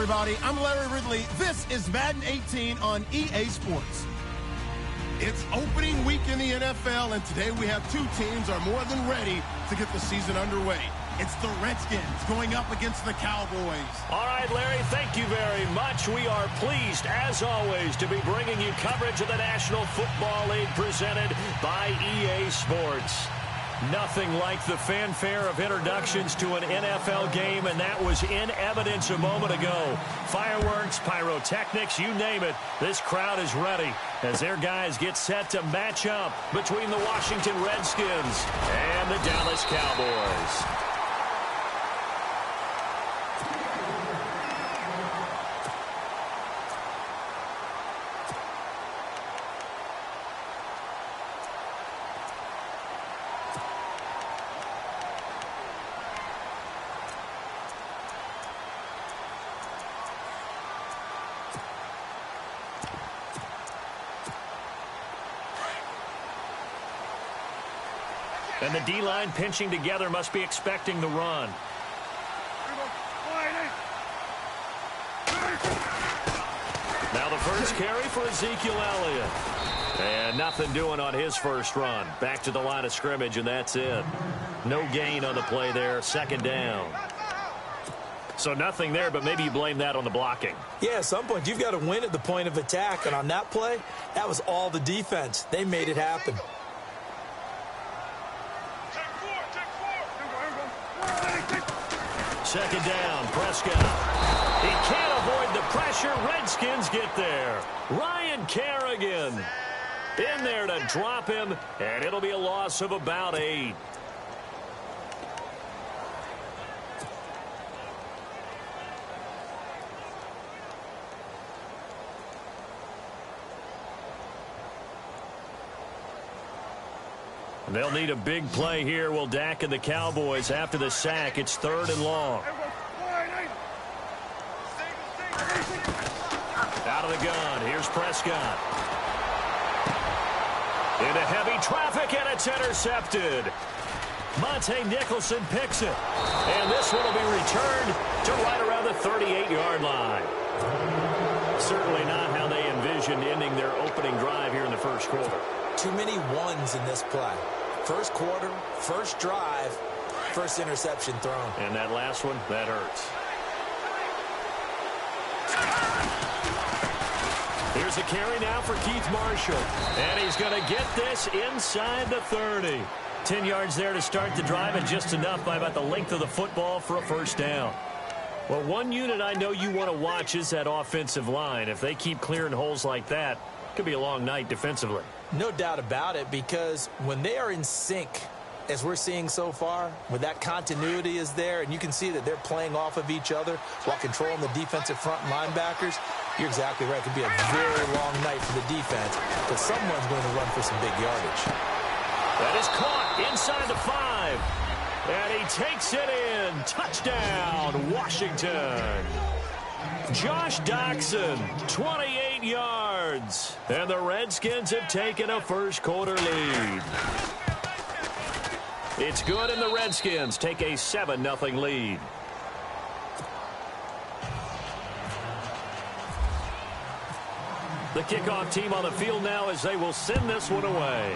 everybody. I'm Larry Ridley. This is Madden 18 on EA Sports. It's opening week in the NFL, and today we have two teams are more than ready to get the season underway. It's the Redskins going up against the Cowboys. All right, Larry, thank you very much. We are pleased, as always, to be bringing you coverage of the National Football League presented by EA Sports. Nothing like the fanfare of introductions to an NFL game, and that was in evidence a moment ago. Fireworks, pyrotechnics, you name it. This crowd is ready as their guys get set to match up between the Washington Redskins and the Dallas Cowboys. And the D-line pinching together must be expecting the run. Now the first carry for Ezekiel Elliott. And nothing doing on his first run. Back to the line of scrimmage, and that's it. No gain on the play there. Second down. So nothing there, but maybe you blame that on the blocking. Yeah, at some point you've got to win at the point of attack. And on that play, that was all the defense. They made it happen. Second down, Prescott. He can't avoid the pressure. Redskins get there. Ryan Kerrigan in there to drop him, and it'll be a loss of about 8. They'll need a big play here. Will Dak and the Cowboys after the sack. It's 3rd and long. Out of the gun. Here's Prescott. Into heavy traffic, and it's intercepted. Monte Nicholson picks it. And this one will be returned to right around the 38-yard line. Certainly not how they envisioned ending their opening drive here in the first quarter. Too many ones in this play. First quarter, first drive, first interception thrown. And that last one, that hurts. Here's a carry now for Keith Marshall. And he's going to get this inside the 30. 10 yards there to start the drive, and just enough by about the length of the football for a first down. Well, one unit I know you want to watch is that offensive line. If they keep clearing holes like that, it could be a long night defensively. No doubt about it, because when they are in sync, as we're seeing so far, when that continuity is there, and you can see that they're playing off of each other while controlling the defensive front linebackers, you're exactly right. It could be a very long night for the defense, but someone's going to run for some big yardage. That is caught inside the 5. And he takes it in. Touchdown, Washington. Josh Doxson, 28 yards. And the Redskins have taken a first quarter lead. It's good, and the Redskins take a 7-0 lead. The kickoff team on the field now as they will send this one away.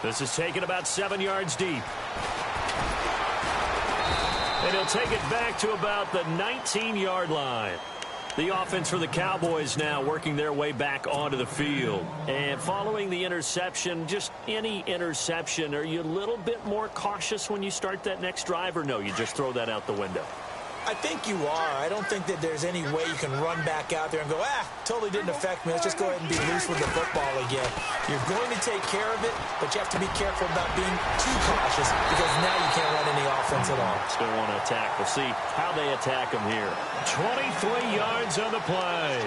This is taken about 7 yards deep. And he'll take it back to about the 19-yard line. The offense for the Cowboys now working their way back onto the field. And following the interception, just any interception, are you a little bit more cautious when you start that next drive, or no, you just throw that out the window? I think you are. I don't think that there's any way you can run back out there and go, totally didn't affect me. Let's just go ahead and be loose with the football again. You're going to take care of it, but you have to be careful about being too cautious, because now you can't run any offense at all. Still want to attack. We'll see how they attack them here. 23 yards on the play.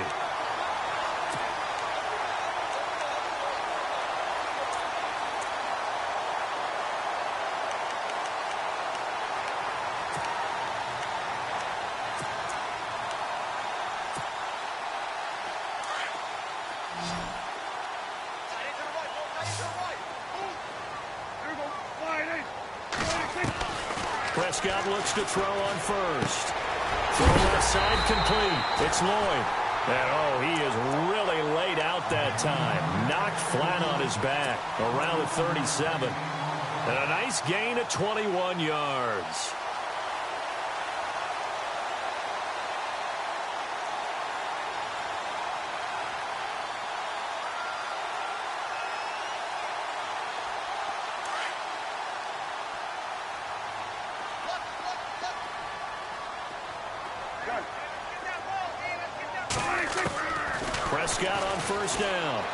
Prescott looks to throw on first. Throw left side complete. It's Lloyd. And, oh, he is really laid out that time. Knocked flat on his back around the 37. And a nice gain of 21 yards. Prescott on first down.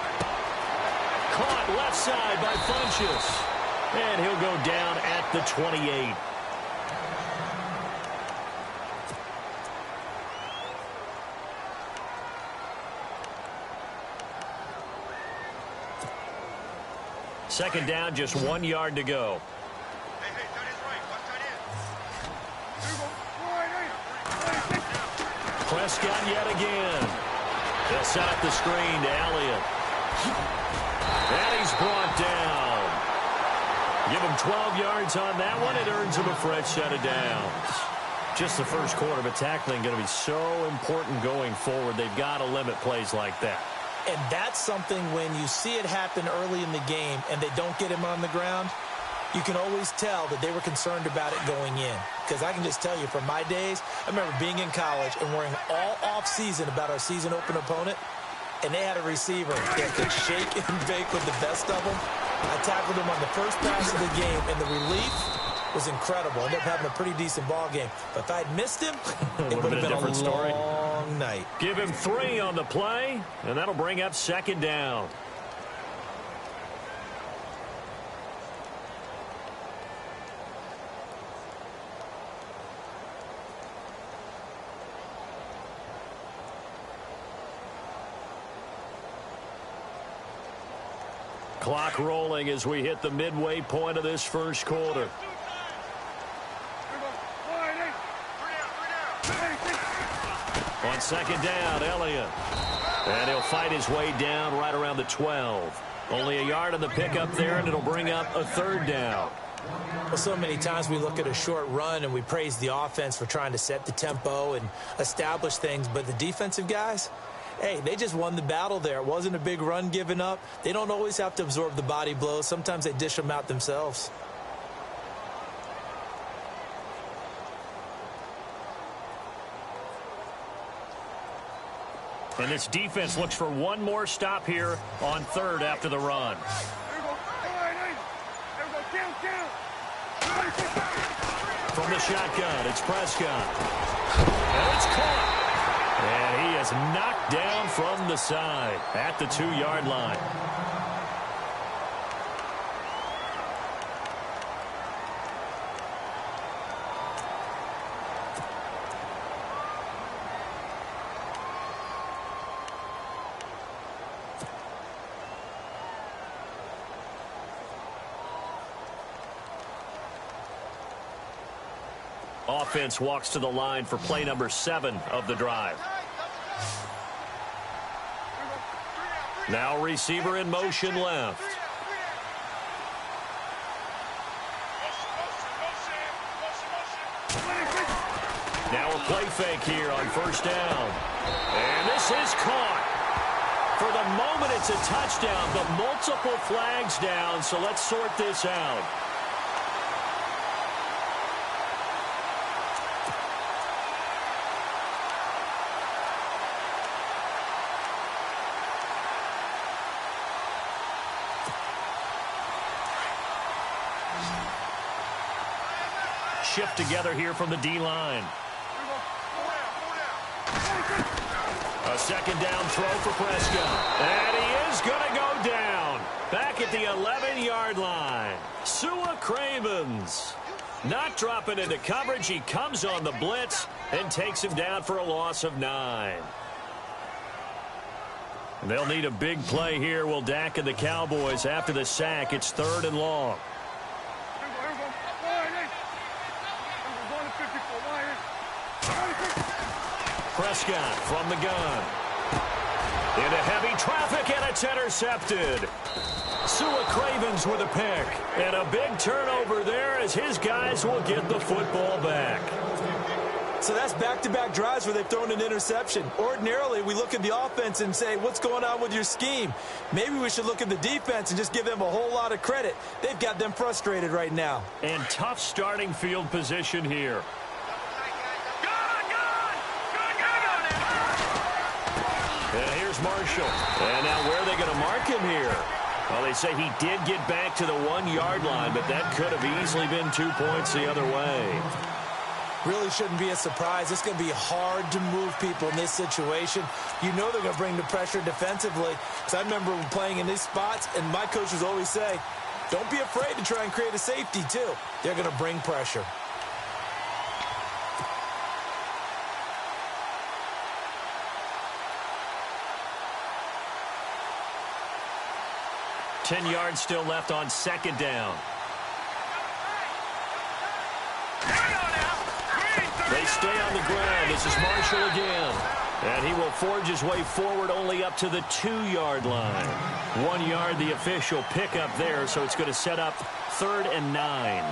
Caught left side by Funchess. And he'll go down at the 28. Second down, just 1 yard to go. Prescott yet again. They'll set up the screen to Elliott. And he's brought down. Give him 12 yards on that one. It earns him a fresh set of downs. Just the first quarter, but tackling going to be so important going forward. They've got to limit plays like that. And that's something when you see it happen early in the game and they don't get him on the ground, you can always tell that they were concerned about it going in. Because I can just tell you from my days, I remember being in college and worrying all off-season about our season open opponent, and they had a receiver that could shake and bake with the best of them. I tackled him on the first pass of the game, and the relief was incredible. I ended up having a pretty decent ball game. But if I'd missed him, it would have been a different story. Long night. Give him 3 on the play, and that'll bring up second down. Clock rolling as we hit the midway point of this first quarter. On second down, Elliott. And he'll fight his way down right around the 12. Only a yard on the pickup there, and it'll bring up a third down. Well, so many times we look at a short run and we praise the offense for trying to set the tempo and establish things, but the defensive guys, hey, they just won the battle there. It wasn't a big run given up. They don't always have to absorb the body blows. Sometimes they dish them out themselves. And this defense looks for one more stop here on third after the run. From the shotgun, it's Prescott. And it's caught. And he is knocked down from the side at the 2-yard line. Offense walks to the line for play number 7 of the drive. Now receiver in motion left. Now a play fake here on first down. And this is caught. For the moment, it's a touchdown, but multiple flags down, so let's sort this out. Shift together here from the D-line. A second down throw for Prescott. And he is going to go down. Back at the 11-yard line. Sua Cravens. Not dropping into coverage. He comes on the blitz and takes him down for a loss of 9. They'll need a big play here, will Dak and the Cowboys. After the sack, it's 3rd and long. Prescott from the gun. Into heavy traffic, and it's intercepted. Sua Cravens with a pick. And a big turnover there as his guys will get the football back. So that's back-to-back drives where they've thrown an interception. Ordinarily, we look at the offense and say, what's going on with your scheme? Maybe we should look at the defense and just give them a whole lot of credit. They've got them frustrated right now. And tough starting field position here. And here's Marshall. And now where are they going to mark him here? Well, they say he did get back to the 1-yard line, but that could have easily been 2 points the other way. Really shouldn't be a surprise. It's going to be hard to move people in this situation. You know they're going to bring the pressure defensively. Because I remember playing in these spots, and my coaches always say, don't be afraid to try and create a safety, too. They're going to bring pressure. Ten yards still left on second down. They stay on the ground. This is Marshall again. And he will forge his way forward only up to the 2-yard line. 1 yard, the official pickup there, so it's going to set up 3rd and 9.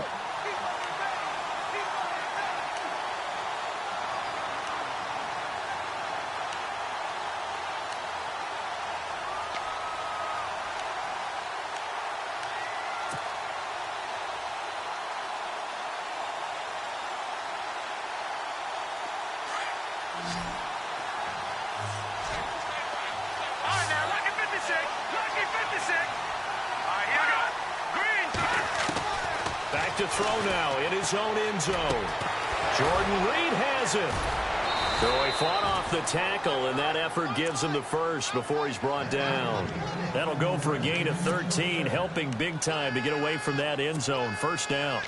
Back to throw now in his own end zone. Jordan Reed has it. So he fought off the tackle, and that effort gives him the first before he's brought down. That'll go for a gain of 13, helping big time to get away from that end zone. First down.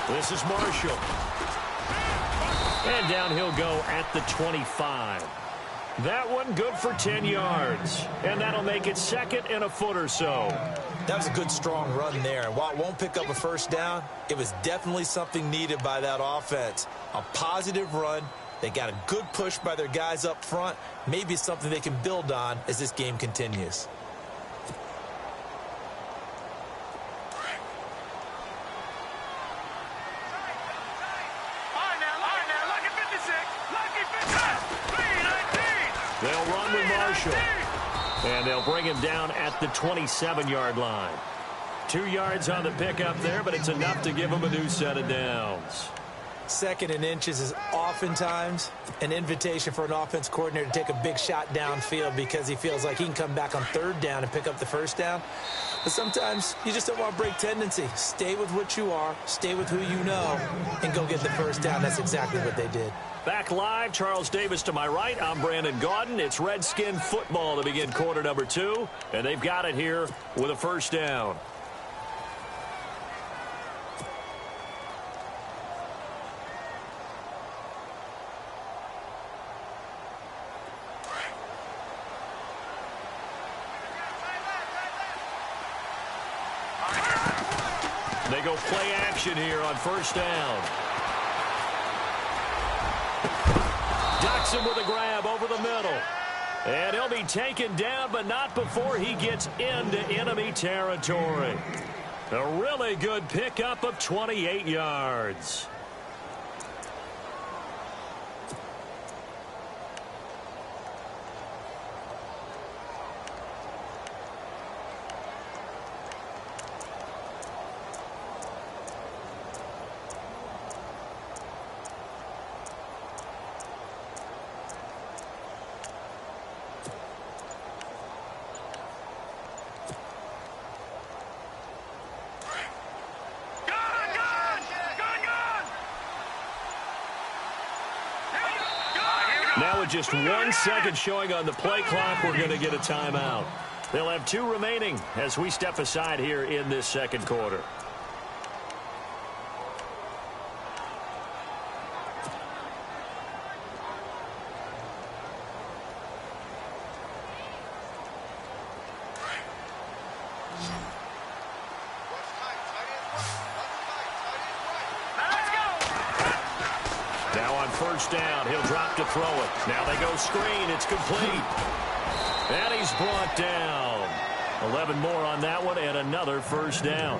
This is Marshall. And down he'll go at the 25. That one good for 10 yards. And that'll make it 2nd and a foot or so. That was a good, strong run there. And while it won't pick up a first down, it was definitely something needed by that offense. A positive run. They got a good push by their guys up front. Maybe something they can build on as this game continues. They'll run with Marshall. And they'll bring him down at the 27-yard line. 2 yards on the pickup there, but it's enough to give him a new set of downs. 2nd and inches is oftentimes an invitation for an offense coordinator to take a big shot downfield because he feels like he can come back on 3rd down and pick up the first down. But sometimes you just don't want to break tendency. Stay with what you are, stay with who you know, and go get the first down. That's exactly what they did. Back live, Charles Davis to my right. I'm Brandon Gaudin. It's Redskin football to begin quarter number 2, and they've got it here with a first down. They go play action here on first down. Ducks him with a grab over the middle. And he'll be taken down, but not before he gets into enemy territory. A really good pickup of 28 yards. Now with just 1 second showing on the play clock, we're going to get a timeout. They'll have 2 remaining as we step aside here in this second quarter. first down. He'll drop to throw it. Now they go screen. It's complete. And he's brought down. 11 more on that one and another first down.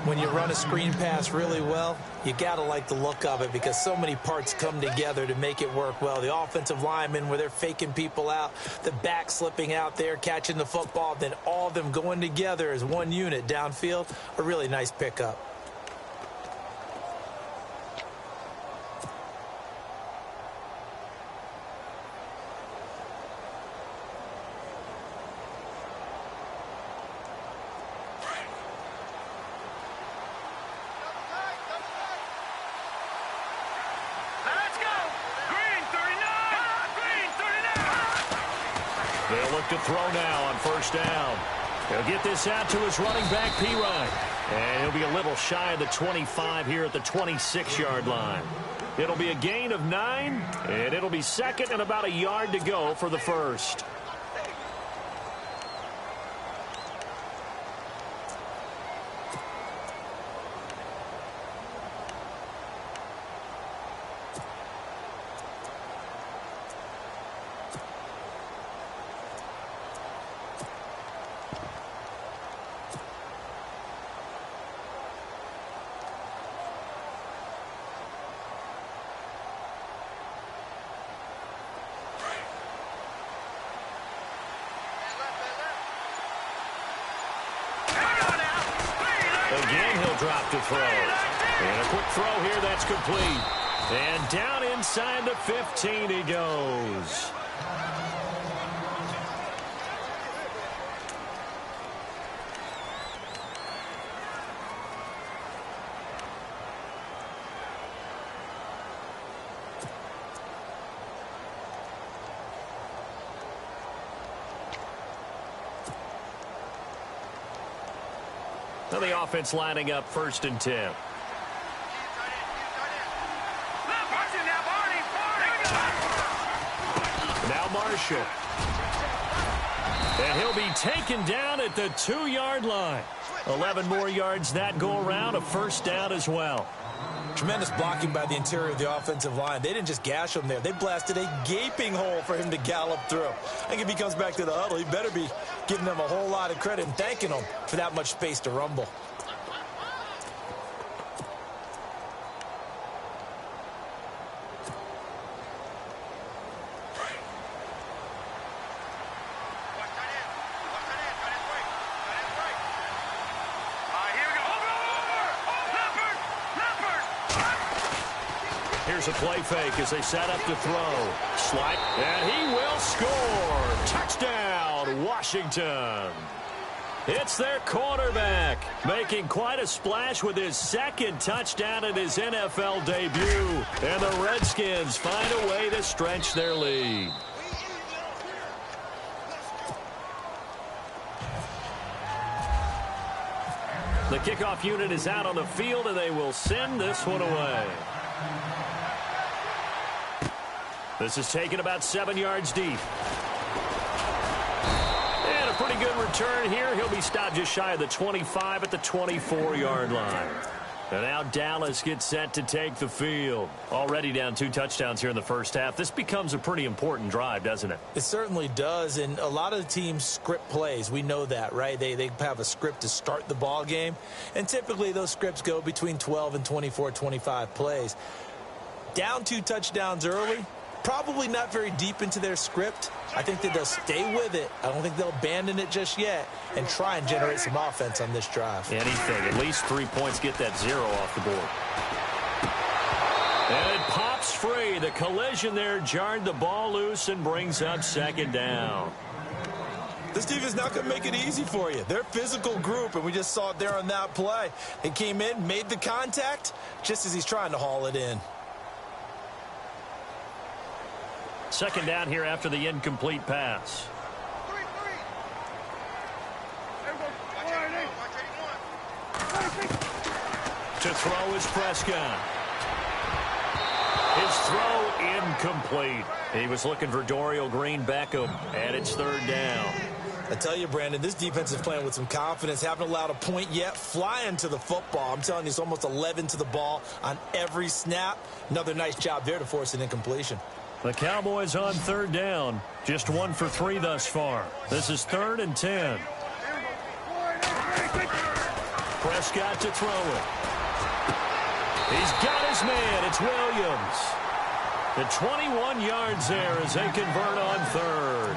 When you run a screen pass really well, you got to like the look of it because so many parts come together to make it work well. The offensive linemen where they're faking people out, the back slipping out there, catching the football, then all of them going together as one unit downfield, a really nice pickup. They'll look to throw now on first down. He'll get this out to his running back, P-Ryan. And he'll be a little shy of the 25 here at the 26-yard line. It'll be a gain of 9, and it'll be second and about a yard to go for the first. Again, he'll drop to throw. And a quick throw here that's complete. And down inside the 15 he goes. Now the offense lining up 1st and 10. Now Marshall. And he'll be taken down at the 2-yard line. 11 more yards that go around, a first down as well. Tremendous blocking by the interior of the offensive line. They didn't just gash him there. They blasted a gaping hole for him to gallop through. I think if he comes back to the huddle, he better be giving them a whole lot of credit and thanking them for that much space to rumble. Here's a play fake as they set up to throw. Slide, and he will score. Touchdown, Washington. It's their quarterback, making quite a splash with his 2nd touchdown in his NFL debut. And the Redskins find a way to stretch their lead. The kickoff unit is out on the field, and they will send this one away. This is taken about 7 yards deep. And a pretty good return here. He'll be stopped just shy of the 25 at the 24-yard line. And now Dallas gets set to take the field. Already down 2 touchdowns here in the first half. This becomes a pretty important drive, doesn't it? It certainly does, and a lot of the teams script plays. We know that, right? They have a script to start the ball game, and typically those scripts go between 12 and 24, 25 plays. Down 2 touchdowns early, probably not very deep into their script. I think that they'll stay with it. I don't think they'll abandon it just yet and try and generate some offense on this drive. Anything. At least 3 points, get that 0 off the board. And it pops free. The collision there jarred the ball loose and brings up 2nd down. This team is not going to make it easy for you. They're a physical group, and we just saw it there on that play. They came in, made the contact, just as he's trying to haul it in. 2nd down here after the incomplete pass. To throw is Prescott. His throw incomplete. He was looking for Dorial Green Beckham, and it's 3rd down. I tell you, Brandon, this defense is playing with some confidence. Haven't allowed a point yet. Flying to the football. I'm telling you, it's almost 11 to the ball on every snap. Another nice job there to force an incompletion. The Cowboys on third down. Just 1 for 3 thus far. This is 3rd and 10. Prescott to throw it. He's got his man. It's Williams. The 21 yards there as they convert on 3rd.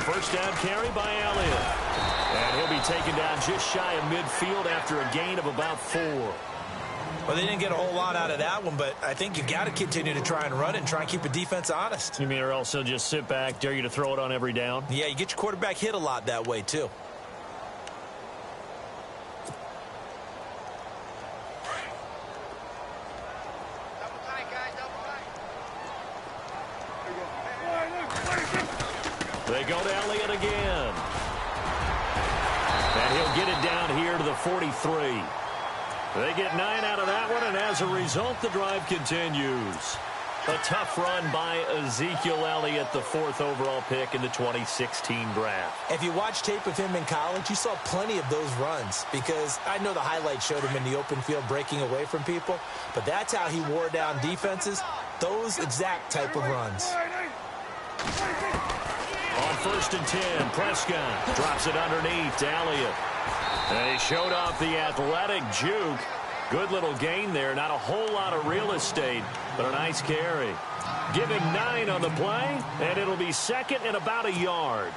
First down carry by Elliott. And he'll be taken down just shy of midfield after a gain of about 4. Well, they didn't get a whole lot out of that one, but I think you got to continue to try and run it and try and keep the defense honest. You mean or else they'll just sit back, dare you to throw it on every down? Yeah, you get your quarterback hit a lot that way, too. They go to Elliott again. And he'll get it down here to the 43. They get 9 out of that one, and as a result, the drive continues. A tough run by Ezekiel Elliott, the 4th overall pick in the 2016 draft. If you watch tape of him in college, you saw plenty of those runs because I know the highlights showed him in the open field breaking away from people, but that's how he wore down defenses, those exact type of runs. On 1st and 10, Prescott drops it underneath to Elliott. And he showed off the athletic juke. Good little gain there. Not a whole lot of real estate, but a nice carry. Give him 9 on the play, and it'll be 2nd and about a yard.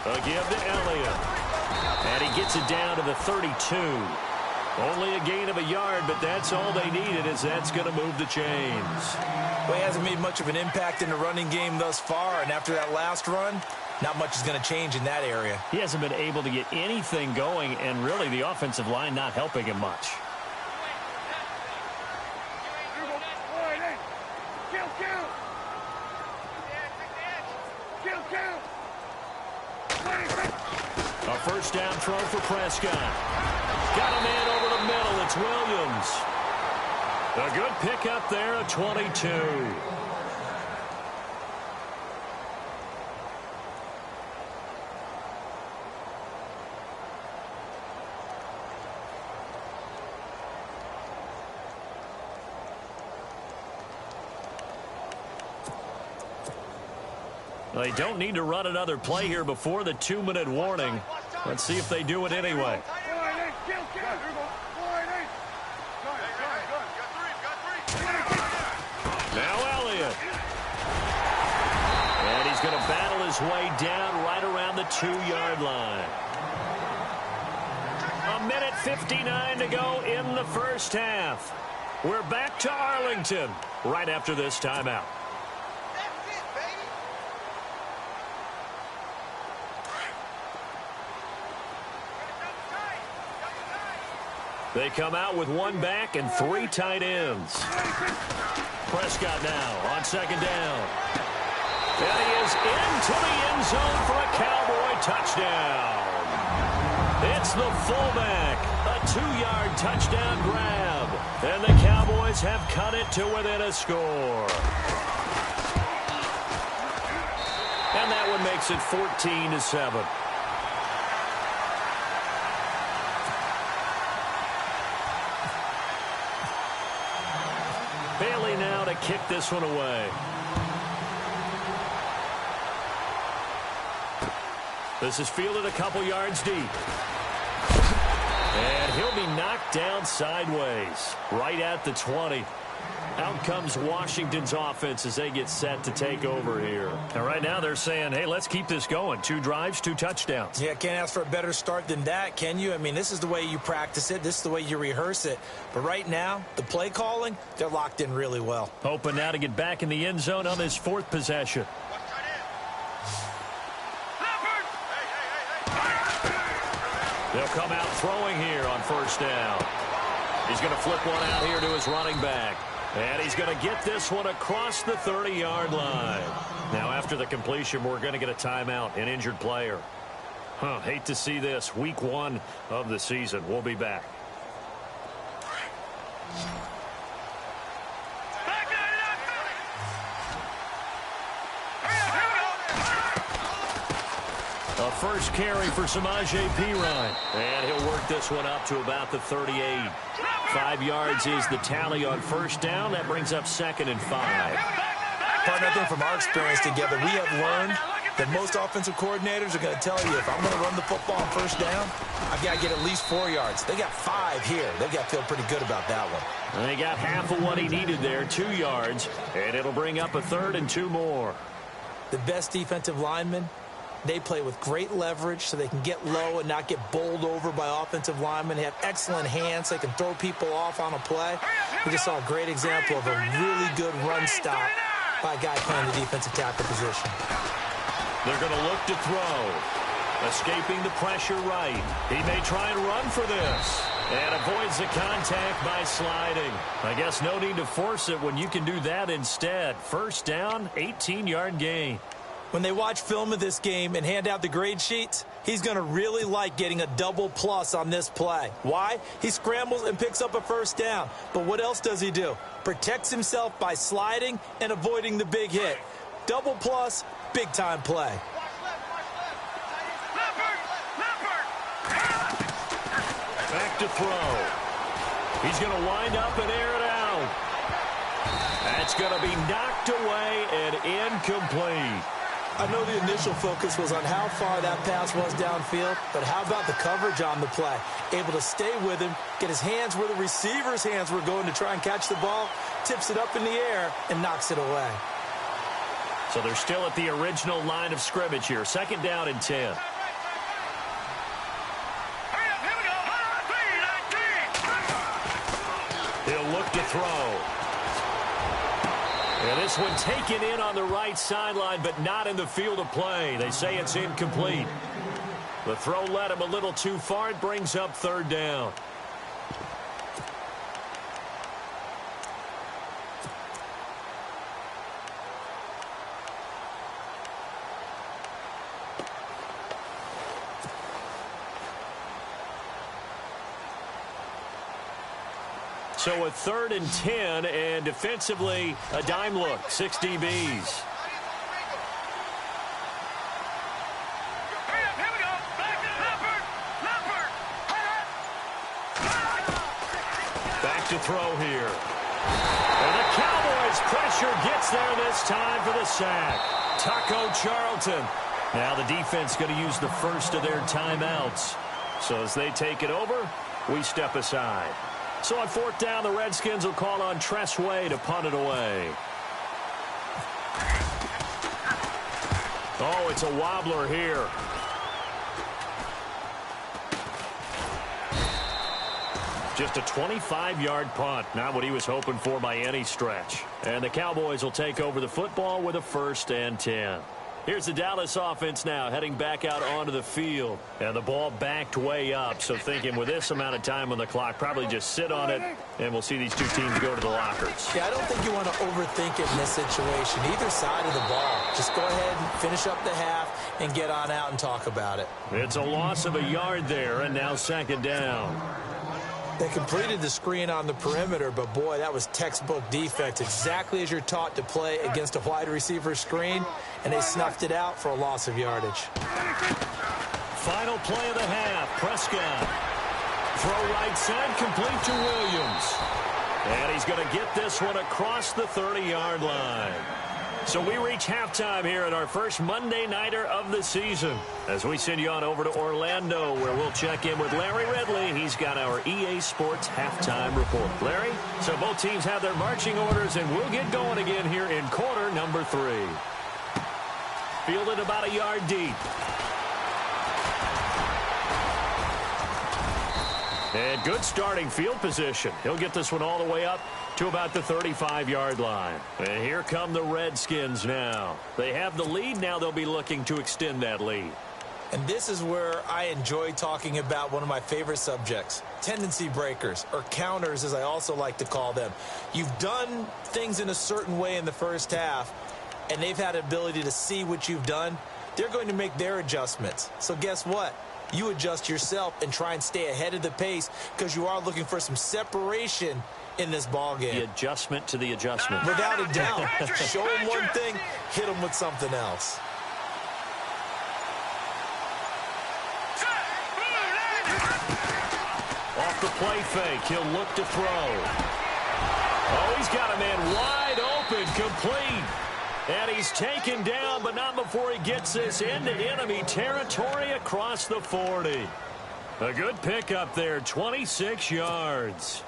A give to Elliott. And he gets it down to the 32. Only a gain of a yard, but that's all they needed, as that's going to move the chains. Well, he hasn't made much of an impact in the running game thus far, and after that last run, not much is going to change in that area. He hasn't been able to get anything going, and really the offensive line not helping him much. A first down throw for Prescott. Got a man over the middle. It's Williams. A good pickup there at 22. They don't need to run another play here before the 2-minute warning. Let's see if they do it anyway. Now Elliott. And he's going to battle his way down right around the 2-yard line. 1:59 to go in the first half. We're back to Arlington right after this timeout. They come out with 1 back and 3 tight ends. Prescott now on 2nd down. And he is into the end zone for a Cowboy touchdown. It's the fullback. A 2-yard touchdown grab. And the Cowboys have cut it to within a score. And that one makes it 14-7. Bailey now to kick this one away. This is fielded a couple yards deep. And he'll be knocked down sideways, right at the 20. Out comes Washington's offense as they get set to take over here. And right now they're saying, hey, let's keep this going. 2 drives, 2 touchdowns. Yeah, can't ask for a better start than that, can you? I mean, this is the way you practice it. This is the way you rehearse it. But right now, the play calling, they're locked in really well. Hoping now to get back in the end zone on this 4th possession. They'll come out throwing here on 1st down. He's going to flip one out here to his running back. And he's going to get this one across the 30-yard line. Now, after the completion, we're going to get a timeout, an injured player. Hate to see this. Week 1 of the season. We'll be back. A first carry for Samaje Perine. And he'll work this one up to about the 38. 5 yards is the tally on 1st down. That brings up 2nd and 5. Partner, I think from our experience together, we have learned that most offensive coordinators are going to tell you, if I'm going to run the football on 1st down, I've got to get at least 4 yards. They got 5 here. They've got to feel pretty good about that one. And they got half of what he needed there, 2 yards. And it'll bring up a 3rd and 2 more. The best defensive linemen, they play with great leverage so they can get low and not get bowled over by offensive linemen. They have excellent hands. They can throw people off on a play. We just saw a great example of a really good run stop by a guy playing the defensive tackle position. They're going to look to throw. Escaping the pressure right. He may try and run for this. And avoids the contact by sliding. I guess no need to force it when you can do that instead. 1st down, 18-yard gain. When they watch film of this game and hand out the grade sheets, he's going to really like getting a double plus on this play. Why? He scrambles and picks up a 1st down. But what else does he do? Protects himself by sliding and avoiding the big hit. Double plus, big-time play. Back to throw. He's going to wind up and air it out. That's going to be knocked away and incomplete. I know the initial focus was on how far that pass was downfield, but how about the coverage on the play? Able to stay with him, get his hands where the receiver's hands were going to try and catch the ball, tips it up in the air, and knocks it away. So they're still at the original line of scrimmage here. 2nd down and 10. He'll look to throw. And this one taken in on the right sideline, but not in the field of play. They say it's incomplete. The throw led him a little too far. It brings up 3rd down. So a 3rd and 10, and defensively, a dime look, 6 DBs. Back to throw here. And the Cowboys' pressure gets there this time for the sack. Taco Charlton. Now the defense going to use the first of their timeouts. So as they take it over, we step aside. So on 4th down, the Redskins will call on Tress Way to punt it away. Oh, it's a wobbler here. Just a 25-yard punt. Not what he was hoping for by any stretch. And the Cowboys will take over the football with a 1st and 10. Here's the Dallas offense now heading back out onto the field. And the ball backed way up. So thinking with this amount of time on the clock, probably just sit on it, and we'll see these two teams go to the lockers. Yeah, I don't think you want to overthink it in this situation. Either side of the ball. Just go ahead and finish up the half and get on out and talk about it. It's a loss of a yard there, and now 2nd down. They completed the screen on the perimeter, but boy, that was textbook defense. Exactly as you're taught to play against a wide receiver screen, and they snuffed it out for a loss of yardage. Final play of the half. Prescott. Throw right side, complete to Williams. And he's going to get this one across the 30-yard line. So we reach halftime here at our first Monday Nighter of the season as we send you on over to Orlando, where we'll check in with Larry Ridley. He's got our EA Sports halftime report. Larry, so both teams have their marching orders, and we'll get going again here in quarter number 3. Fielded about a yard deep. And good starting field position. He'll get this one all the way up to about the 35-yard line. And here come the Redskins now. They have the lead. Now they'll be looking to extend that lead. And this is where I enjoy talking about one of my favorite subjects, tendency breakers, or counters as I also like to call them. You've done things in a certain way in the first half, and they've had the ability to see what you've done. They're going to make their adjustments. So guess what? You adjust yourself and try and stay ahead of the pace because you are looking for some separation in this ball game. The adjustment to the adjustment. Without a doubt. Show them one thing, hit them with something else. Off the play fake, he'll look to throw. Oh, he's got a man wide open, complete. And he's taken down, but not before he gets this into enemy territory across the 40. A good pickup there, 26 yards.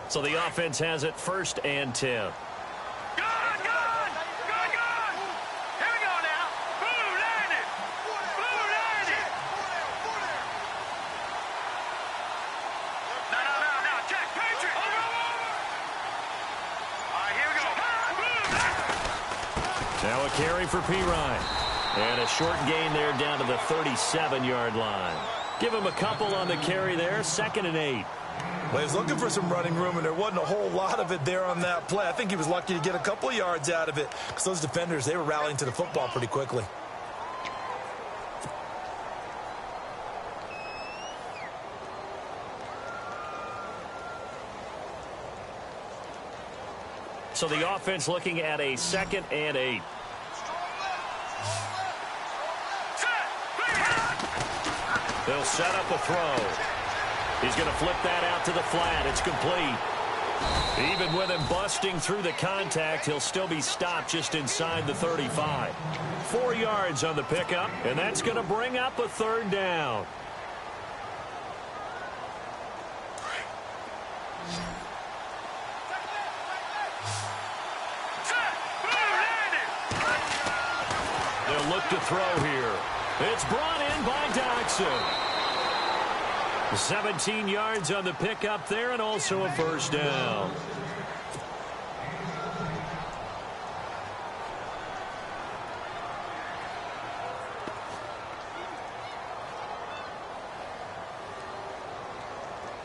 So the offense has it 1st and 10. Now a carry for Pirine. And a short gain there down to the 37-yard line. Give him a couple on the carry there, 2nd and 8. Well, he was looking for some running room, and there wasn't a whole lot of it there on that play. I think he was lucky to get a couple of yards out of it because those defenders, they were rallying to the football pretty quickly. So the offense looking at a 2nd and 8. They'll set up a throw. He's going to flip that out to the flat. It's complete. Even with him busting through the contact, he'll still be stopped just inside the 35. 4 yards on the pickup, and that's going to bring up a 3rd down. They'll look to throw here. It's brought in by Doxson. 17 yards on the pickup there, and also a 1st down.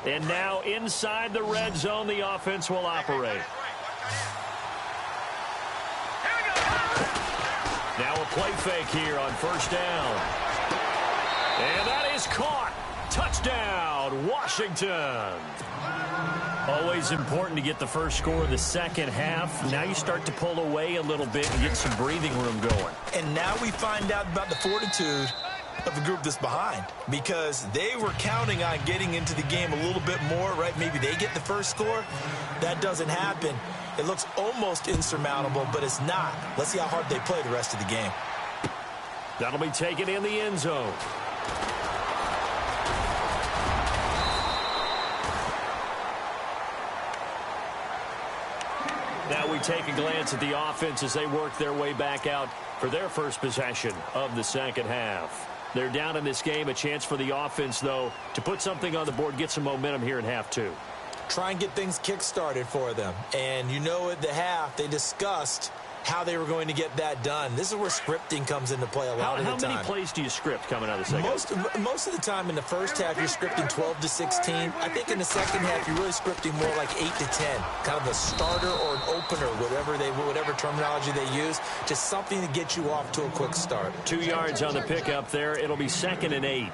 And now inside the red zone, the offense will operate. Now a play fake here on 1st down. And that is caught. Touchdown, Washington. Always important to get the first score of the second half. Now you start to pull away a little bit and get some breathing room going. And now we find out about the fortitude of the group that's behind, because they were counting on getting into the game a little bit more, right? Maybe they get the first score. That doesn't happen. It looks almost insurmountable, but it's not. Let's see how hard they play the rest of the game. That'll be taken in the end zone. Now we take a glance at the offense as they work their way back out for their first possession of the second half. They're down in this game. A chance for the offense, though, to put something on the board, get some momentum here in half 2. Try and get things kick-started for them. And you know at the half, they discussed how they were going to get that done. This is where scripting comes into play a lot of the time. How many plays do you script coming out of the second? Most of the time in the first half, you're scripting 12 to 16. I think in the second half, you're really scripting more like 8 to 10. Kind of a starter or an opener, whatever terminology they use. Just something to get you off to a quick start. 2 yards on the pickup there. It'll be 2nd and 8.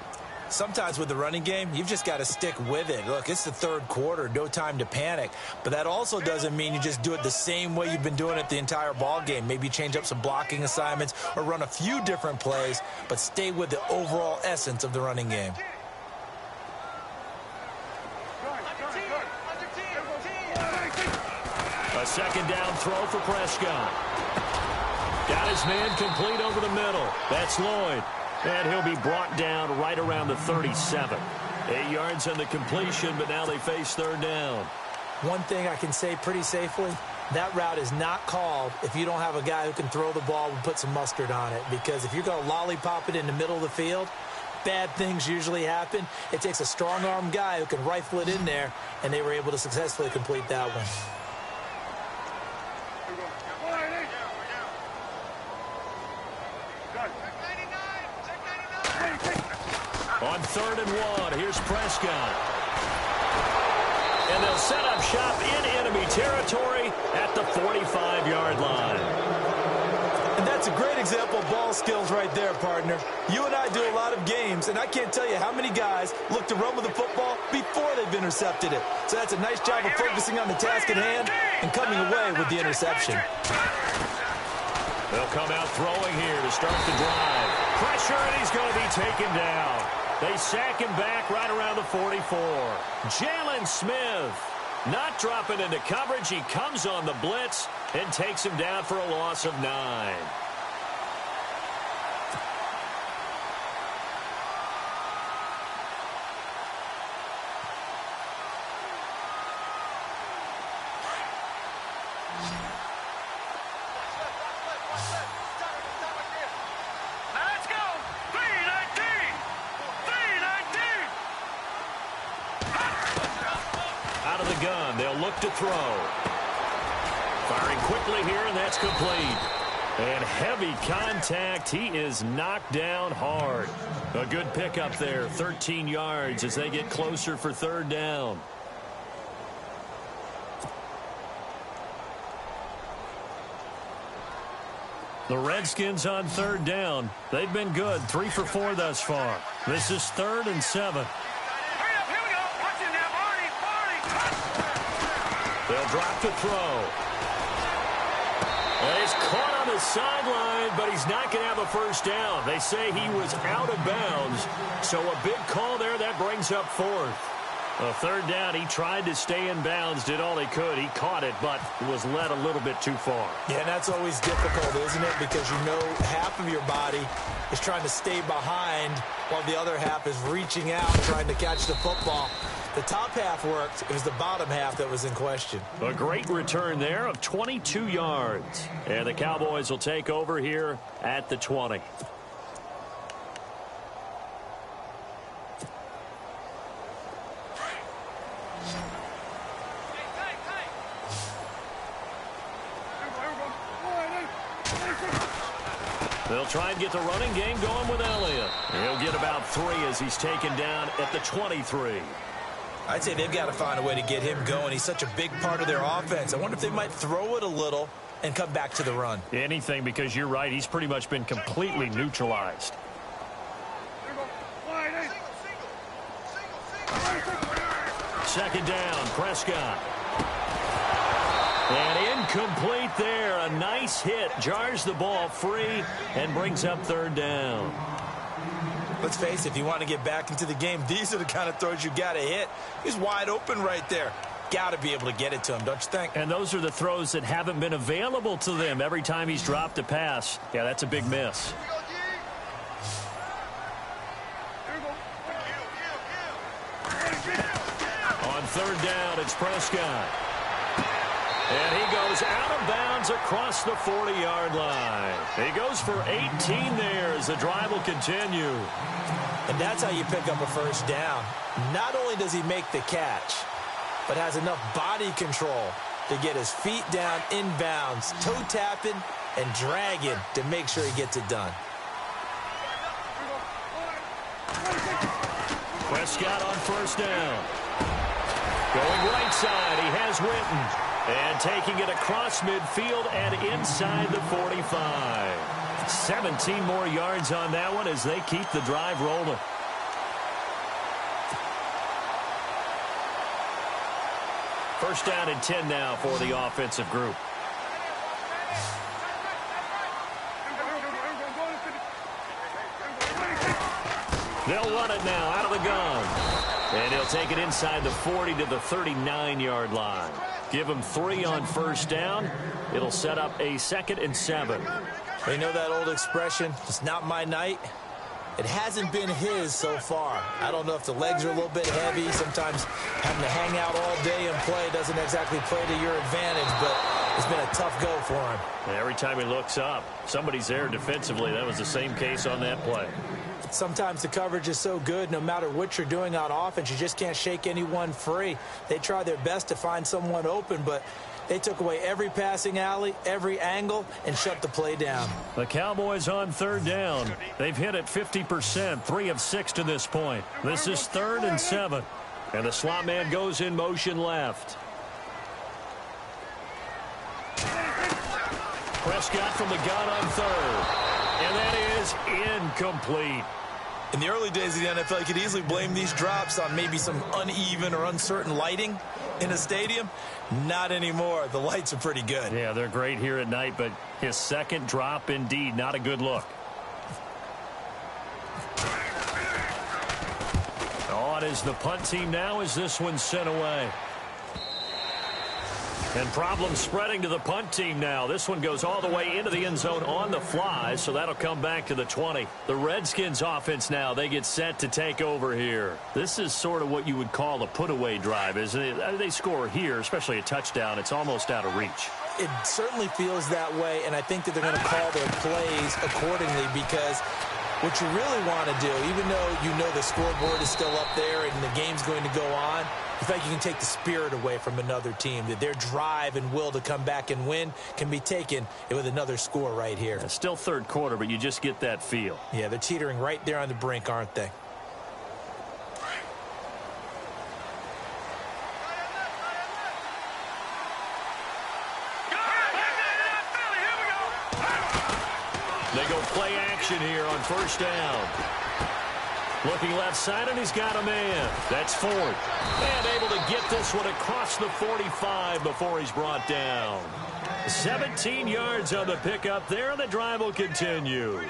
Sometimes with the running game, you've just got to stick with it. Look, it's the third quarter, no time to panic. But that also doesn't mean you just do it the same way you've been doing it the entire ball game. Maybe change up some blocking assignments or run a few different plays, but stay with the overall essence of the running game. A second down throw for Prescott. Got his man complete over the middle. That's Lloyd. And he'll be brought down right around the 37. 8 yards on the completion, but now they face third down. One thing I can say pretty safely, that route is not called if you don't have a guy who can throw the ball and put some mustard on it. Because if you're going to lollipop it in the middle of the field, bad things usually happen. It takes a strong-arm guy who can rifle it in there, and they were able to successfully complete that one. On 3rd and 1, here's Prescott. And they'll set up shop in enemy territory at the 45-yard line. And that's a great example of ball skills right there, partner. You and I do a lot of games, and I can't tell you how many guys look to run with the football before they've intercepted it. So that's a nice job of focusing on the task at hand and coming away with the interception. They'll come out throwing here to start the drive. Pressure, and he's going to be taken down. They sack him back right around the 44. Jalen Smith not dropping into coverage. He comes on the blitz and takes him down for a loss of 9. To throw. Firing quickly here, and that's complete. And heavy contact. He is knocked down hard. A good pickup there. 13 yards as they get closer for third down. The Redskins on third down. They've been good. 3 for 4 thus far. This is 3rd and 7. They'll drop to throw. And it's caught on the sideline, but he's not going to have a first down. They say he was out of bounds, so a big call there. That brings up 4th. A third down, he tried to stay in bounds, did all he could. He caught it, but was led a little bit too far. Yeah, and that's always difficult, isn't it? Because you know half of your body is trying to stay behind while the other half is reaching out, trying to catch the football. The top half worked. It was the bottom half that was in question. A great return there of 22 yards. And the Cowboys will take over here at the 20. They'll try and get the running game going with Elliott. He'll get about 3 as he's taken down at the 23. I'd say they've got to find a way to get him going. He's such a big part of their offense. I wonder if they might throw it a little and come back to the run. Anything, because you're right. He's pretty much been completely neutralized. Second down, Prescott. And incomplete there. A nice hit. Jars the ball free and brings up third down. Let's face it, if you want to get back into the game, these are the kind of throws you got to hit. He's wide open right there. Got to be able to get it to him, don't you think? And those are the throws that haven't been available to them every time he's dropped a pass. Yeah, that's a big miss. On third down, it's Prescott. And he goes out of bounds across the 40-yard line. He goes for 18 there as the drive will continue. And that's how you pick up a first down. Not only does he make the catch, but has enough body control to get his feet down inbounds, toe tapping and dragging to make sure he gets it done. Prescott on first down. Going right side, he has Witten. And taking it across midfield and inside the 45. 17 more yards on that one as they keep the drive rolling. First down and 10 now for the offensive group. They'll run it now out of the gun. And he'll take it inside the 40 to the 39-yard line. Give him 3 on first down. It'll set up a 2nd and 7. They know that old expression, it's not my night. It hasn't been his so far. I don't know if the legs are a little bit heavy. Sometimes having to hang out all day and play doesn't exactly play to your advantage, but it's been a tough go for him. And every time he looks up, somebody's there defensively. That was the same case on that play. Sometimes the coverage is so good, no matter what you're doing on offense, you just can't shake anyone free. They try their best to find someone open, but they took away every passing alley, every angle, and shut the play down. The Cowboys on third down. They've hit it 50%, 3 of 6 to this point. This is 3rd and 7. And the slot man goes in motion left. Prescott from the gun on 3rd. And that is incomplete. In the early days of the NFL, you could easily blame these drops on maybe some uneven or uncertain lighting in a stadium. Not anymore. The lights are pretty good. Yeah, they're great here at night, but his second drop, indeed, not a good look. On is the punt team now as this one's sent away. And problems spreading to the punt team now. This one goes all the way into the end zone on the fly, so that'll come back to the 20. The Redskins offense now, they get set to take over here. This is sort of what you would call a put-away drive, isn't it? They score here, especially a touchdown. It's almost out of reach. It certainly feels that way, and I think that they're going to call their plays accordingly because what you really want to do, even though you know the scoreboard is still up there and the game's going to go on, the fact you can take the spirit away from another team, that their drive and will to come back and win can be taken with another score right here. It's still third quarter, but you just get that feel. Yeah, they're teetering right there on the brink, aren't they? They go play action here on first down. Looking left side, and he's got a man. That's Ford. And able to get this one across the 45 before he's brought down. 17 yards on the pickup there, and the drive will continue.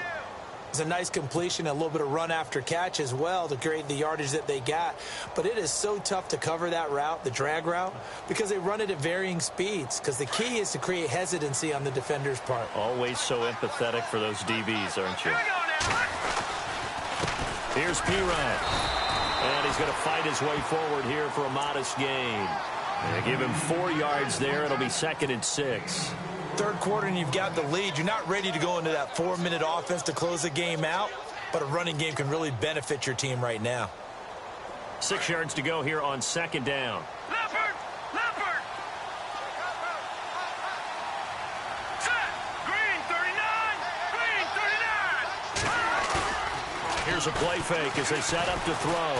It's a nice completion, a little bit of run after catch as well to create the yardage that they got. But it is so tough to cover that route, the drag route, because they run it at varying speeds. Because the key is to create hesitancy on the defender's part. Always so empathetic for those DBs, aren't you? Here's Pirine. And he's going to fight his way forward here for a modest gain. They give him 4 yards there. It'll be 2nd and 6. Third quarter and you've got the lead. You're not ready to go into that 4-minute offense to close the game out, but a running game can really benefit your team right now. 6 yards to go here on 2nd down. Leopard! Leopard! Set! Green 39! Green 39! Here's a play fake as they set up to throw.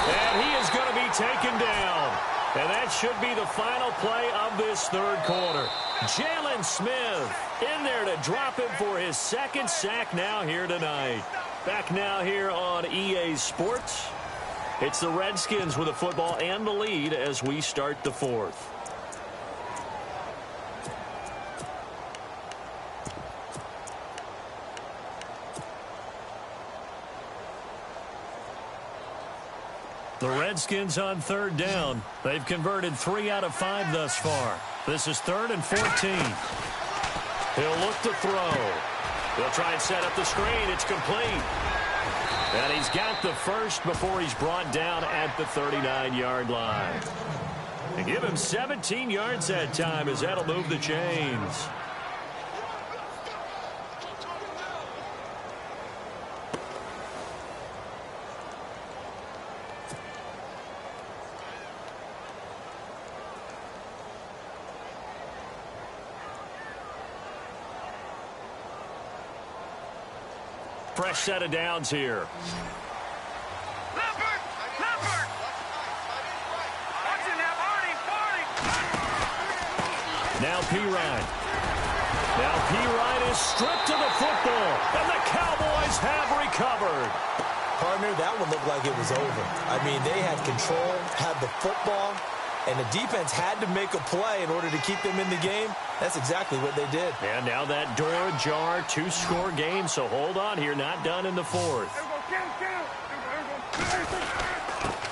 And he is going to be taken down. And that should be the final play of this third quarter. Jalen Smith in there to drop him for his 2nd sack now here tonight. Back now here on EA Sports. It's the Redskins with the football and the lead as we start the 4th. The Redskins on 3rd down. They've converted 3 out of 5 thus far. This is 3rd and 14. He'll look to throw. He'll try and set up the screen. It's complete. And he's got the first before he's brought down at the 39-yard line. And give him 17 yards that time as that'll move the chains. Fresh set of downs here. Leopard! Leopard! Watching that Artie! Now Pirine. Now Pirine is stripped to the football, and the Cowboys have recovered. Partner, that one looked like it was over. I mean, they had control, had the football, and the defense had to make a play in order to keep them in the game. That's exactly what they did. And now that door ajar, 2-score game, so hold on here, not done in the fourth.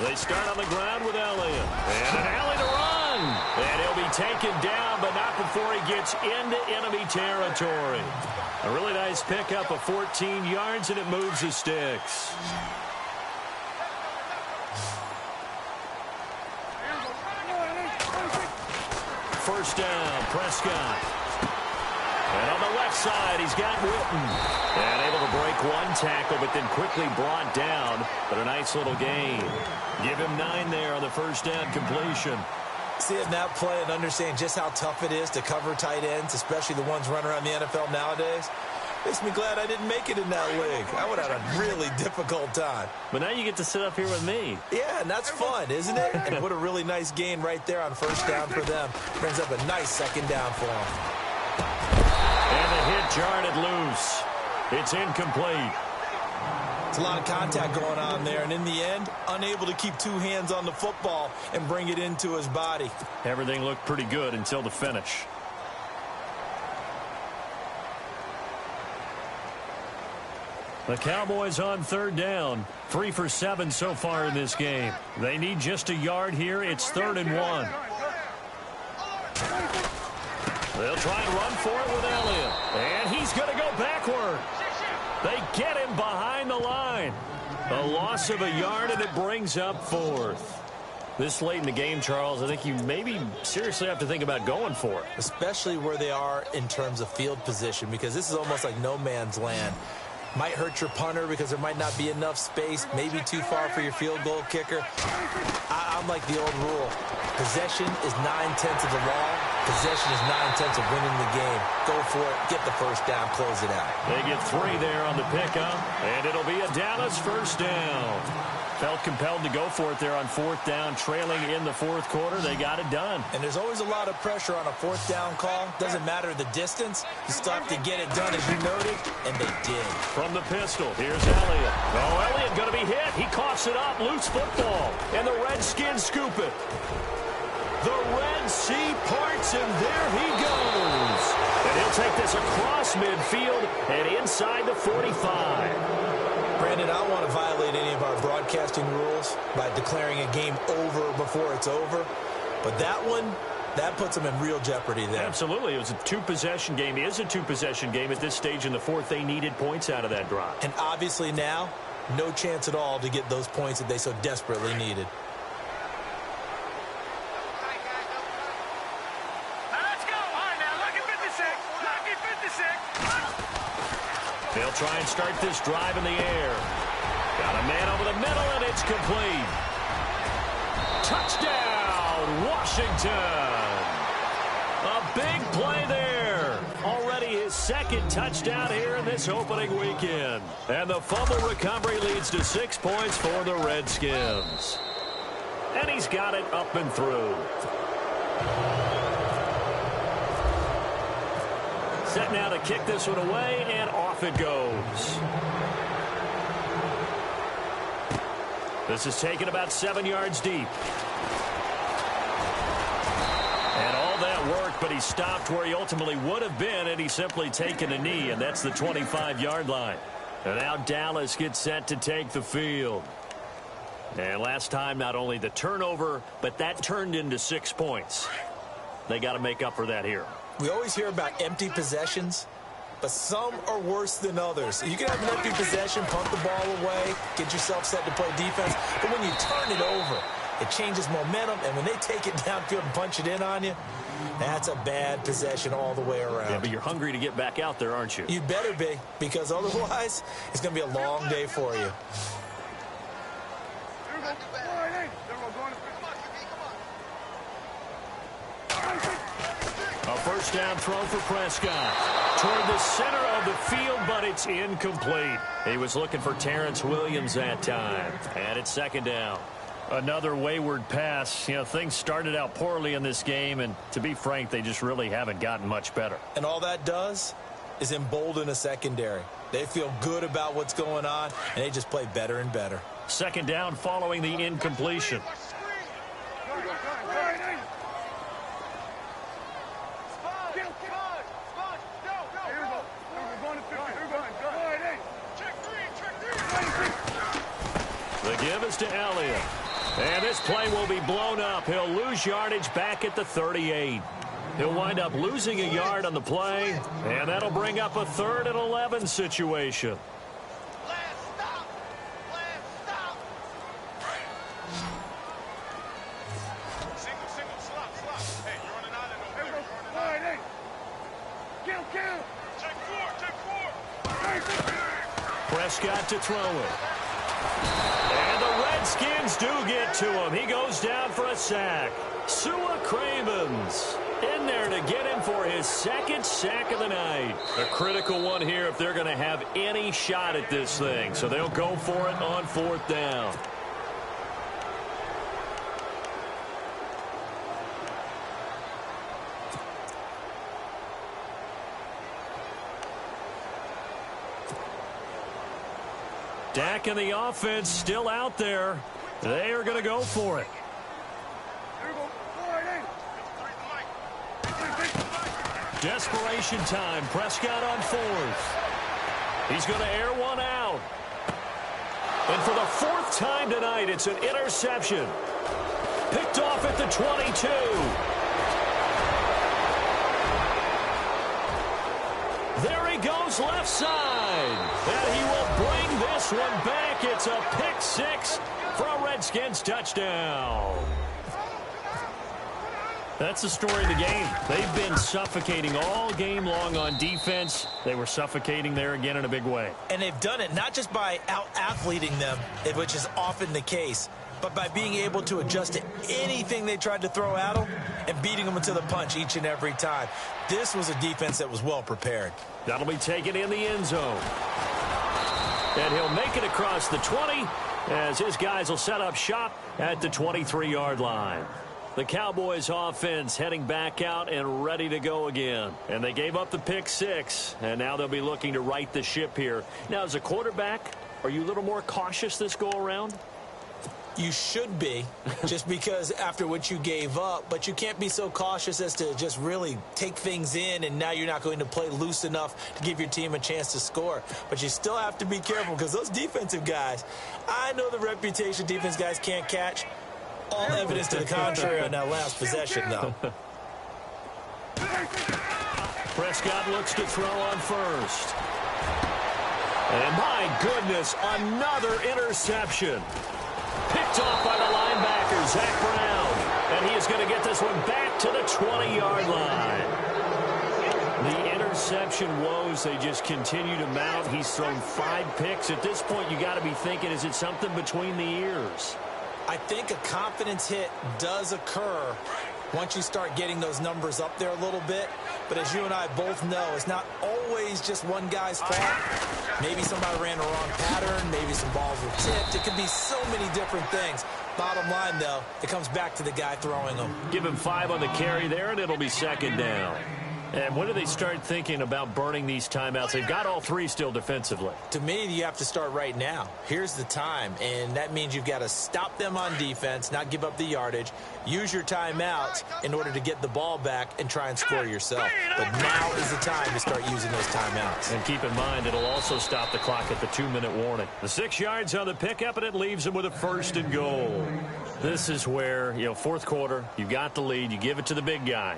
They start on the ground with Elliott. And an alley to run. And he'll be taken down, but not before he gets into enemy territory. A really nice pickup of 14 yards, and it moves the sticks. First down, Prescott. And on the left side, he's got Witten. And able to break one tackle, but then quickly brought down. But a nice little gain. Give him 9 there on the first down completion. Seeing that play and understand just how tough it is to cover tight ends, especially the ones running around the NFL nowadays, makes me glad I didn't make it in that league. I would have had a really difficult time. But now you get to sit up here with me. Yeah, and that's fun, isn't it? And what a really nice gain right there on first down for them. Brings up a nice second down for them. And the hit jarred it loose. It's incomplete. It's a lot of contact going on there, and in the end, unable to keep 2 hands on the football and bring it into his body. Everything looked pretty good until the finish. The Cowboys on third down. 3 for 7 so far in this game. They need just a yard here. It's 3rd and 1. They'll try and run for it with Elliott. And he's going to go backward. They get him behind the line. A loss of a yard, and it brings up 4th. This late in the game, Charles, I think you maybe seriously have to think about going for it. Especially where they are in terms of field position, because this is almost like no man's land. Might hurt your punter because there might not be enough space, maybe too far for your field goal kicker. I'm like the old rule. Possession is 9/10 of the law. Possession is 9/10 of winning the game. Go for it. Get the first down. Close it out. They get 3 there on the pickup, and it'll be a Dallas first down. Felt compelled to go for it there on 4th down, trailing in the 4th quarter. They got it done. And there's always a lot of pressure on a 4th down call. Doesn't matter the distance. You stop to get it done, as you noted, and they did. From the pistol, here's Elliott. Oh, Elliott going to be hit. He coughs it up. Loose football. And the Redskins scoop it. The Red Sea parts, and there he goes. And he'll take this across midfield and inside the 45. Brandon, I don't want to violate any of our broadcasting rules by declaring a game over before it's over. But that one, that puts them in real jeopardy there. Absolutely. It was a 2-possession game. It is a 2-possession game at this stage in the 4th. They needed points out of that drive. And obviously now, no chance at all to get those points that they so desperately needed. They'll try and start this drive in the air. Got a man over the middle, and it's complete. Touchdown, Washington. A big play there. Already his 2nd touchdown here in this opening weekend. And the fumble recovery leads to 6 points for the Redskins. And he's got it up and through. Set now to kick this one away, and off it goes. This is taken about 7 yards deep. And all that work, but he stopped where he ultimately would have been, and he's simply taken a knee, and that's the 25-yard line. And now Dallas gets set to take the field. And last time, not only the turnover, but that turned into 6 points. They got to make up for that here. We always hear about empty possessions, but some are worse than others. You can have an empty possession, punt the ball away, get yourself set to play defense, but when you turn it over, it changes momentum, and when they take it downfield and punch it in on you, that's a bad possession all the way around. Yeah, but you're hungry to get back out there, aren't you? You better be, because otherwise, it's going to be a long day for you. A first down throw for Prescott. Toward the center of the field, but it's incomplete. He was looking for Terrence Williams that time. And it's 2nd down. Another wayward pass. You know, things started out poorly in this game, and to be frank, they just really haven't gotten much better. And all that does, is embolden a secondary. They feel good about what's going on, and they just play better and better. Second down following the incompletion. The give is to Elliott. And this play will be blown up. He'll lose yardage back at the 38. He'll wind up losing a yard on the play, and that'll bring up a 3rd and 11 situation. Prescott to throw it. And the Redskins do get to him. He goes down for a sack. Sua Cravens in there to get him for his 2nd sack of the night. A critical one here if they're going to have any shot at this thing. So they'll go for it on 4th down. Dak and the offense still out there. They are going to go for it. Desperation time. Prescott on 4th. He's going to air one out. And for the 4th time tonight, it's an interception. Picked off at the 22. There he goes left side. And he will bring this one back. It's a pick 6 for a Redskins touchdown. That's the story of the game. They've been suffocating all game long on defense. They were suffocating there again in a big way. And they've done it not just by out-athleting them, which is often the case, but by being able to adjust to anything they tried to throw at them and beating them into the punch each and every time. This was a defense that was well prepared. That'll be taken in the end zone. And he'll make it across the 20 as his guys will set up shop at the 23-yard line. The Cowboys offense heading back out and ready to go again. And they gave up the pick 6, and now they'll be looking to right the ship here. Now, as a quarterback, are you a little more cautious this go-around? You should be, just because after what you gave up, but you can't be so cautious as to just really take things in, and now you're not going to play loose enough to give your team a chance to score. But you still have to be careful because those defensive guys, I know the reputation defense guys can't catch. All evidence to the contrary on that last possession, though. Prescott looks to throw on 1st. And my goodness, another interception. Picked off by the linebacker, Zach Brown. And he is going to get this one back to the 20-yard line. The interception woes, they just continue to mount. He's thrown 5 picks. At this point, you got to be thinking, is it something between the ears? I think a confidence hit does occur once you start getting those numbers up there a little bit. But as you and I both know, it's not always just one guy's fault. Maybe somebody ran a wrong pattern. Maybe some balls were tipped. It could be so many different things. Bottom line, though, it comes back to the guy throwing them. Give him 5 on the carry there, and it'll be 2nd down. And when do they start thinking about burning these timeouts? They've got all 3 still defensively. To me, you have to start right now. Here's the time, and that means you've got to stop them on defense, not give up the yardage, use your timeouts in order to get the ball back and try and score yourself. But now is the time to start using those timeouts. And keep in mind, it'll also stop the clock at the 2-minute warning. The 6 yards on the pickup, and it leaves them with a 1st and goal. This is where, 4th quarter, you got the lead, you give it to the big guy.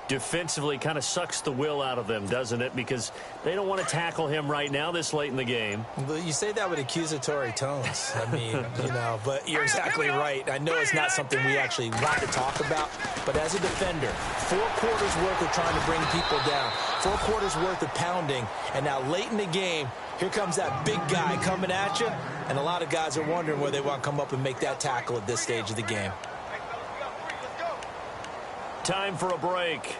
Defensively kind of sucks the will out of them, doesn't it? Because they don't want to tackle him right now this late in the game. But you say that with accusatory tones. I mean, but you're exactly right. I know it's not something we actually want to talk about, but as a defender, 4 quarters worth of trying to bring people down, 4 quarters worth of pounding, and now late in the game, here comes that big guy coming at you, and a lot of guys are wondering where they want to come up and make that tackle at this stage of the game. Time for a break.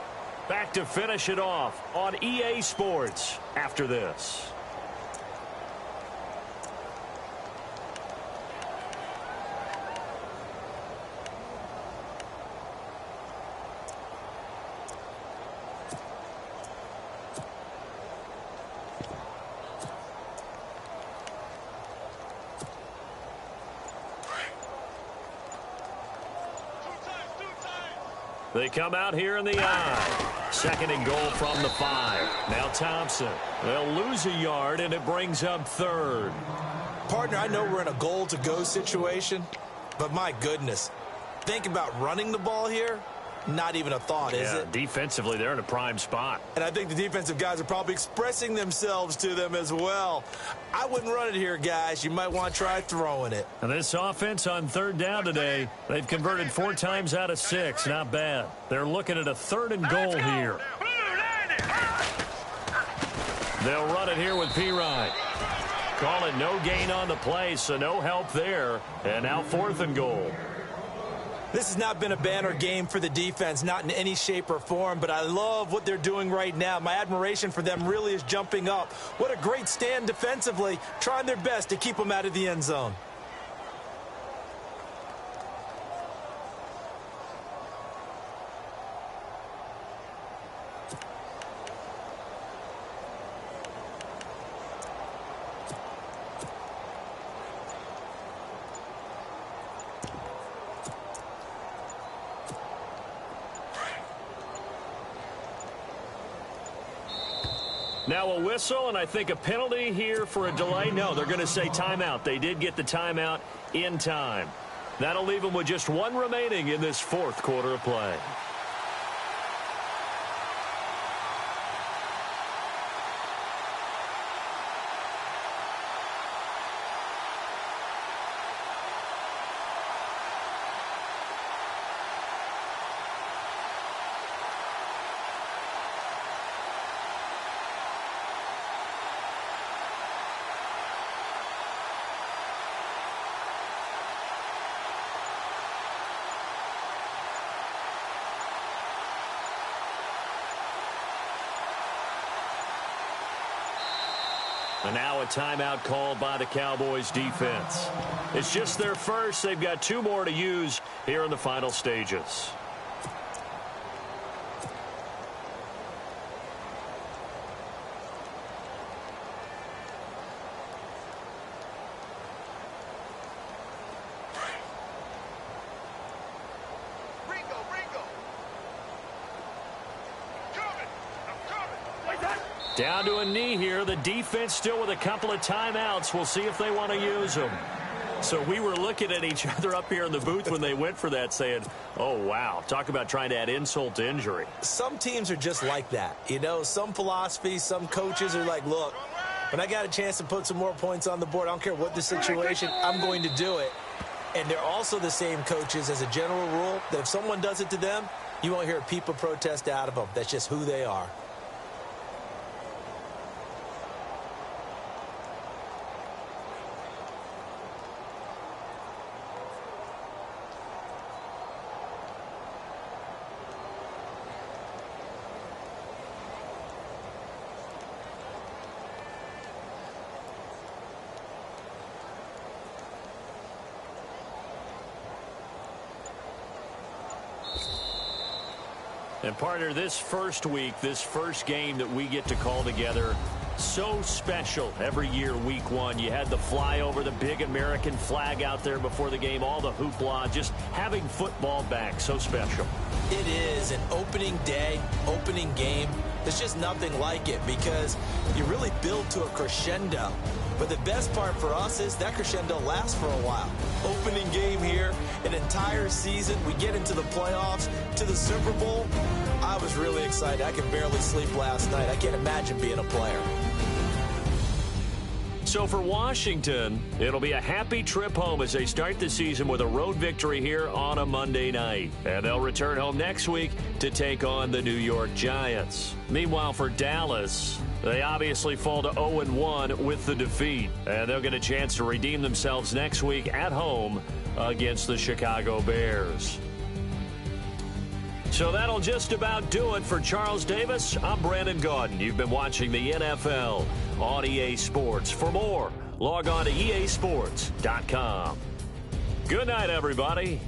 Back to finish it off on EA Sports after this. They come out here in the I. Second and goal from the 5. Now Thompson. They'll lose a yard, and it brings up third. Partner, I know we're in a goal-to-go situation, but my goodness, think about running the ball here. Not even a thought, is it? Defensively, they're in a prime spot. And I think the defensive guys are probably expressing themselves to them as well. I wouldn't run it here, guys. You might want to try throwing it. And this offense on third down today, they've converted 4 times out of 6. Not bad. They're looking at a third and goal here. They'll run it here with Pirine. Call it no gain on the play, so no help there. And now 4th and goal. This has not been a banner game for the defense, not in any shape or form, but I love what they're doing right now. My admiration for them really is jumping up. What a great stand defensively, trying their best to keep them out of the end zone. Now a whistle, and I think a penalty here for a delay. No, they're going to say timeout. They did get the timeout in time. That'll leave them with just 1 remaining in this 4th quarter of play. And now a timeout called by the Cowboys defense. It's just their first. They've got 2 more to use here in the final stages. Down to a knee here. The defense still with a couple of timeouts. We'll see if they want to use them. So we were looking at each other up here in the booth when they went for that saying, oh, wow, talk about trying to add insult to injury. Some teams are just like that. You know, some philosophies, some coaches are like, look, when I got a chance to put some more points on the board, I don't care what the situation, I'm going to do it. And they're also the same coaches as a general rule that if someone does it to them, you won't hear a peep of protest out of them. That's just who they are. And partner, this first week, this first game that we get to call together, so special every year, week 1. You had the flyover, the big American flag out there before the game, all the hoopla, just having football back, so special. It is an opening day, opening game. There's just nothing like it because you really build to a crescendo. But the best part for us is that crescendo lasts for a while. Opening game here, an entire season. We get into the playoffs, to the Super Bowl. I was really excited. I could barely sleep last night. I can't imagine being a player. So for Washington, it'll be a happy trip home as they start the season with a road victory here on a Monday night. And they'll return home next week to take on the New York Giants. Meanwhile, for Dallas, they obviously fall to 0-1 with the defeat. And they'll get a chance to redeem themselves next week at home against the Chicago Bears. So that'll just about do it for Charles Davis. I'm Brandon Gaudin. You've been watching the NFL on EA Sports. For more, log on to easports.com. Good night, everybody.